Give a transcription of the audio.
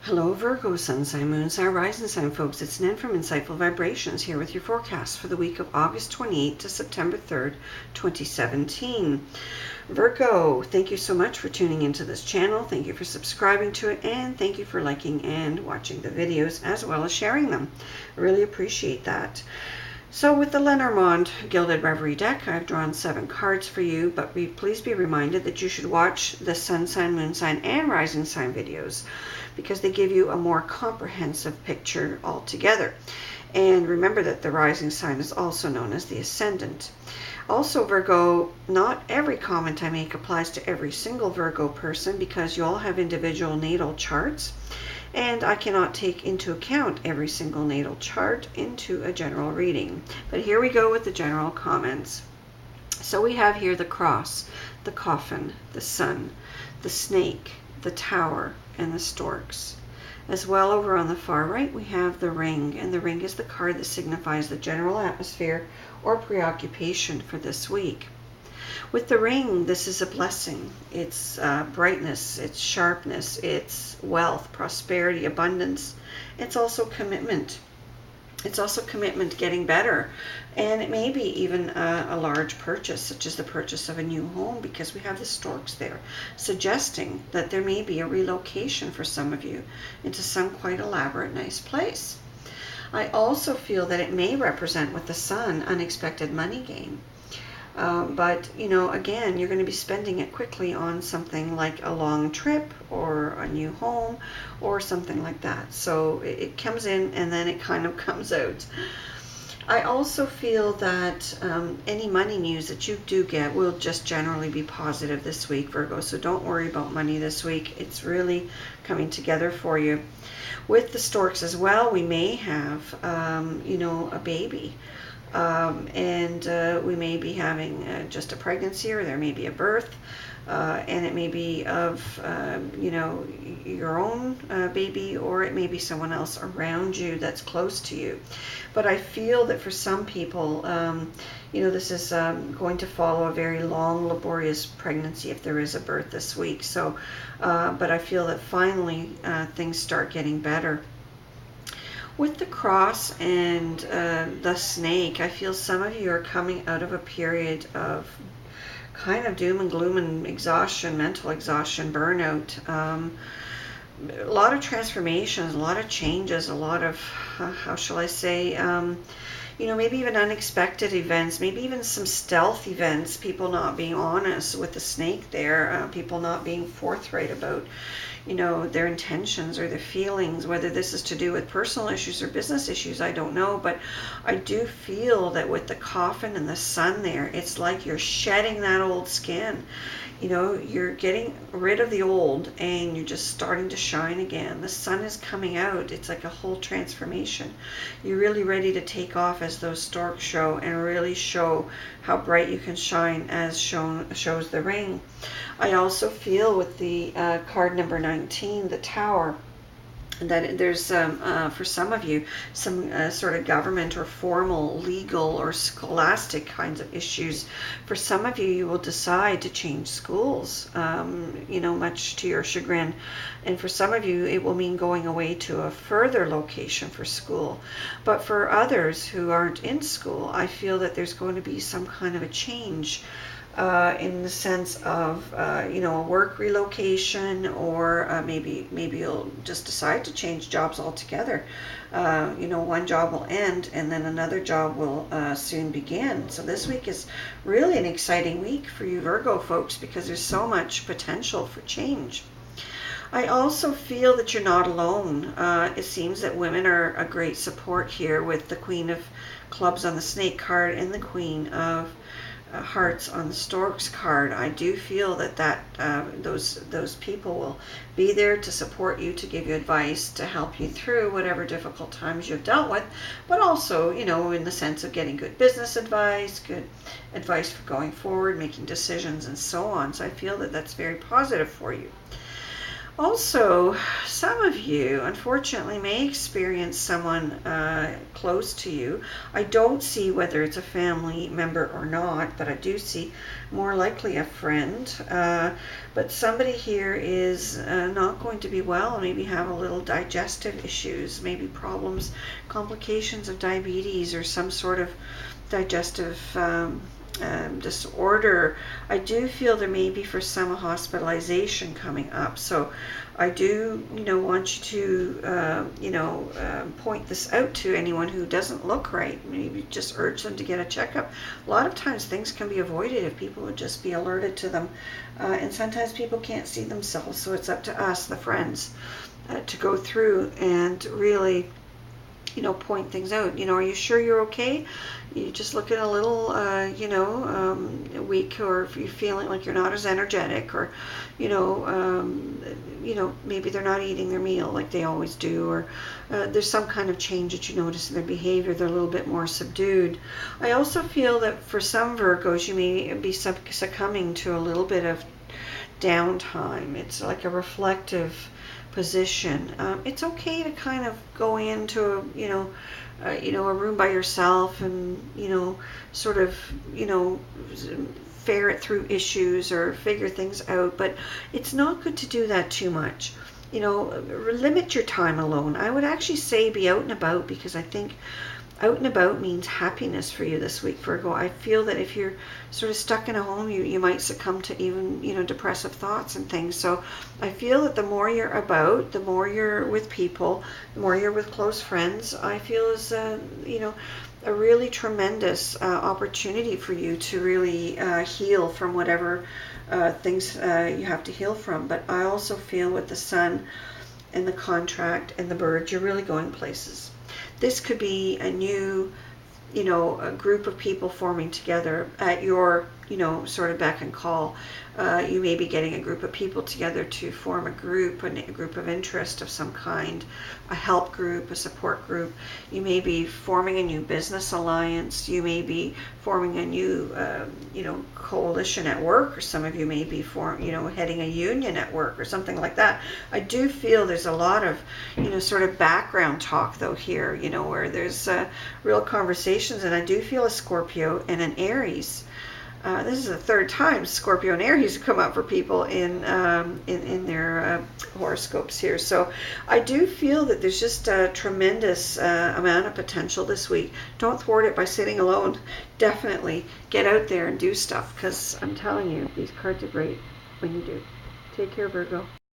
Hello Virgo, Sun Sign, Moon Sign, Rising Sign folks. It's Nan from Insightful Vibrations here with your forecast for the week of August 28th to September 3rd, 2017. Virgo, thank you so much for tuning into this channel. Thank you for subscribing to it, and thank you for liking and watching the videos as well as sharing them. I really appreciate that. So with the Lenormand Gilded Reverie deck, I've drawn 7 cards for you, but please be reminded that you should watch the Sun Sign, Moon Sign, and Rising Sign videos because they give you a more comprehensive picture altogether. And remember that the rising sign is also known as the ascendant. Also, Virgo, not every comment I make applies to every single Virgo person because you all have individual natal charts. And I cannot take into account every single natal chart into a general reading. But here we go with the general comments. So we have here the cross, the coffin, the sun, the snake, the tower, and the storks. As well, over on the far right, we have the ring, and the ring is the card that signifies the general atmosphere or preoccupation for this week. With the ring, this is a blessing. It's brightness, it's sharpness, it's wealth, prosperity, abundance. It's also commitment. It's also commitment to getting better. And it may be even a large purchase, such as the purchase of a new home, because we have the storks there, suggesting that there may be a relocation for some of you into some quite elaborate, nice place. I also feel that it may represent with the sun unexpected money gain. But, you know, again, you're going to be spending it quickly on something like a long trip or a new home or something like that. So it comes in and then it kind of comes out. I also feel that any money news that you do get will just generally be positive this week, Virgo. So don't worry about money this week. It's really coming together for you. With the storks as well, we may have, you know, a baby. We may be having just a pregnancy, or there may be a birth, and it may be of, you know, your own baby, or it may be someone else around you that's close to you. But I feel that for some people, you know, this is going to follow a very long, laborious pregnancy if there is a birth this week. So, but I feel that finally things start getting better. With the cross and the snake, I feel some of you are coming out of a period of kind of doom and gloom and exhaustion, mental exhaustion, burnout. A lot of transformations, a lot of changes, a lot of, how shall I say, you know, maybe even unexpected events, maybe even some stealth events, people not being honest with the snake there, people not being forthright about, you know, their intentions or their feelings, whether this is to do with personal issues or business issues, I don't know. But I do feel that with the coffin and the sun there, it's like you're shedding that old skin. You know, you're getting rid of the old and you're just starting to shine again. The sun is coming out. It's like a whole transformation. You're really ready to take off, as those storks show, and really show how bright you can shine, as shows the ring. I also feel with the card number 19, the tower, that there's for some of you some sort of government or formal, legal or scholastic kinds of issues. For some of you, you will decide to change schools, you know, much to your chagrin. And for some of you, it will mean going away to a further location for school. But for others who aren't in school, I feel that there's going to be some kind of a change. In the sense of, you know, a work relocation, or maybe you'll just decide to change jobs altogether. You know, one job will end and then another job will soon begin. So this week is really an exciting week for you Virgo folks, because there's so much potential for change. I also feel that you're not alone. It seems that women are a great support here, with the Queen of Clubs on the Snake card and the Queen of Hearts on the Storks card. I do feel that those people will be there to support you, to give you advice, to help you through whatever difficult times you've dealt with, but also, you know, in the sense of getting good business advice, good advice for going forward, making decisions, and so on. So I feel that that's very positive for you. Also, some of you, unfortunately, may experience someone close to you. I don't see whether it's a family member or not, but I do see more likely a friend. But somebody here is not going to be well, maybe have a little digestive issues, maybe problems, complications of diabetes or some sort of digestive disorder. I do feel there may be for some a hospitalization coming up. So I do, want you to, point this out to anyone who doesn't look right. Maybe just urge them to get a checkup. A lot of times things can be avoided if people would just be alerted to them. And sometimes people can't see themselves. So it's up to us, the friends, to go through and really point things out. Are you sure you're okay? You just looking a little, weak, or if you're feeling like you're not as energetic, or, maybe they're not eating their meal like they always do, or there's some kind of change that you notice in their behavior. They're a little bit more subdued. I also feel that for some Virgos, you may be succumbing to a little bit of downtime. It's like a reflective position. It's okay to kind of go into a room by yourself and sort of ferret through issues or figure things out, but it's not good to do that too much. Limit your time alone. I would actually say be out and about, because I think out and about means happiness for you this week, Virgo. I feel that if you're sort of stuck in a home, you might succumb to even, depressive thoughts and things. So I feel that the more you're about, the more you're with people, the more you're with close friends, I feel is, a really tremendous opportunity for you to really heal from whatever things you have to heal from. But I also feel with the sun and the contract and the birds, you're really going places. This could be a new, a group of people forming together at your, sort of beck and call. You may be getting a group of people together to form a group of interest of some kind, a help group, a support group. You may be forming a new business alliance. You may be forming a new, coalition at work, or some of you may be heading a union at work or something like that. I do feel there's a lot of, sort of background talk though here, where there's real conversations, and I do feel a Scorpio and an Aries. This is the third time Scorpio and Aries have come up for people in their horoscopes here. So I do feel that there's just a tremendous amount of potential this week. Don't thwart it by sitting alone. Definitely get out there and do stuff, because I'm telling you, these cards are great when you do. Take care, Virgo.